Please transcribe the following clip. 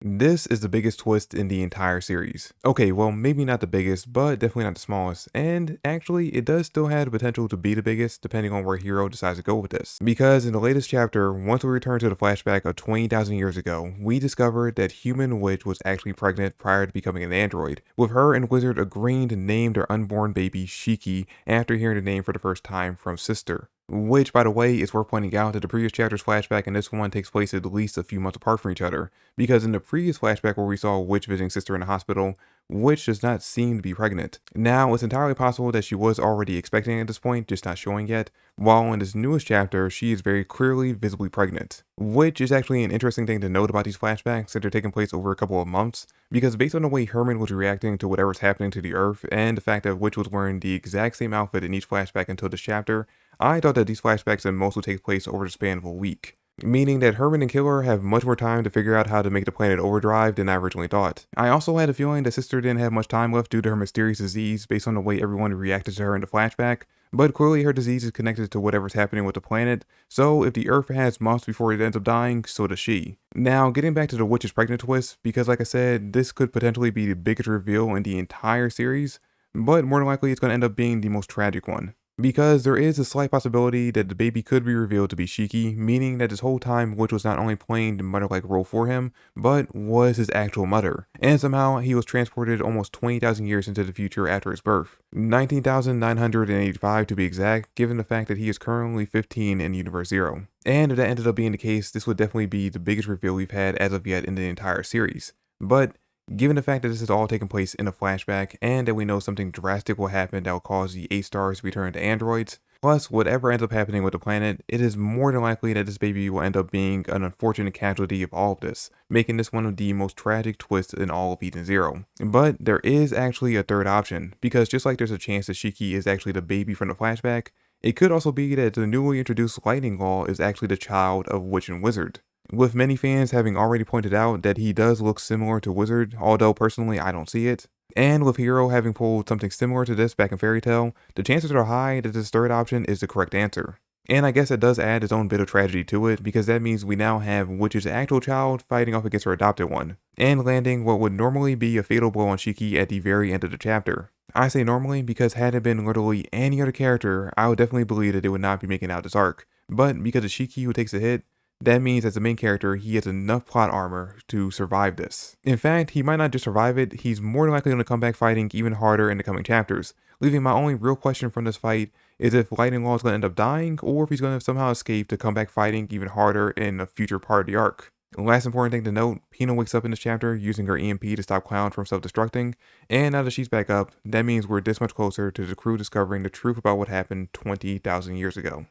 This is the biggest twist in the entire series. Okay, well, maybe not the biggest, but definitely not the smallest. And actually, it does still have the potential to be the biggest depending on where Hero decides to go with this. Because in the latest chapter, once we return to the flashback of 20,000 years ago, we discovered that human witch was actually pregnant prior to becoming an android, with her and Wizard agreeing to name their unborn baby Shiki after hearing the name for the first time from Sister. Which, by the way, is worth pointing out that the previous chapter's flashback and this one takes place at least a few months apart from each other, because in the previous flashback where we saw Witch visiting Sister in the hospital, Witch does not seem to be pregnant. Now, it's entirely possible that she was already expecting at this point, just not showing yet, while in this newest chapter, she is very clearly visibly pregnant. Which is actually an interesting thing to note about these flashbacks that they're taking place over a couple of months, because based on the way Herman was reacting to whatever's happening to the Earth, and the fact that Witch was wearing the exact same outfit in each flashback until this chapter, I thought that these flashbacks at most would take place over the span of a week, meaning that Herman and Killer have much more time to figure out how to make the planet overdrive than I originally thought. I also had a feeling that Sister didn't have much time left due to her mysterious disease based on the way everyone reacted to her in the flashback, but clearly her disease is connected to whatever's happening with the planet, so if the Earth has months before it ends up dying, so does she. Now, getting back to the Witch's pregnant twist, because like I said, this could potentially be the biggest reveal in the entire series, but more than likely it's going to end up being the most tragic one. Because there is a slight possibility that the baby could be revealed to be Shiki, meaning that this whole time Witch was not only playing the mother-like role for him, but was his actual mother. And somehow he was transported almost 20,000 years into the future after his birth. 19,985 to be exact, given the fact that he is currently 15 in Universe Zero. And if that ended up being the case, this would definitely be the biggest reveal we've had as of yet in the entire series. But given the fact that this is all taking place in a flashback, and that we know something drastic will happen that will cause the 8 stars to be turned into androids, plus whatever ends up happening with the planet, it is more than likely that this baby will end up being an unfortunate casualty of all of this, making this one of the most tragic twists in all of Eden Zero. But there is actually a third option, because just like there's a chance that Shiki is actually the baby from the flashback, it could also be that the newly introduced lightning law is actually the child of Witch and Wizard, with many fans having already pointed out that he does look similar to Wizard, although personally I don't see it. And with Hero having pulled something similar to this back in Fairy Tail, the chances are high that this third option is the correct answer. And I guess it does add its own bit of tragedy to it, because that means we now have Witch's actual child fighting off against her adopted one, and landing what would normally be a fatal blow on Shiki at the very end of the chapter. I say normally because had it been literally any other character, I would definitely believe that they would not be making out this arc, but because it's Shiki who takes a hit, that means as the main character, he has enough plot armor to survive this. In fact, he might not just survive it, he's more than likely going to come back fighting even harder in the coming chapters, leaving my only real question from this fight is if Lightning Law is going to end up dying, or if he's going to somehow escape to come back fighting even harder in a future part of the arc. Last important thing to note, Pino wakes up in this chapter using her EMP to stop Clown from self-destructing, and now that she's back up, that means we're this much closer to the crew discovering the truth about what happened 20,000 years ago.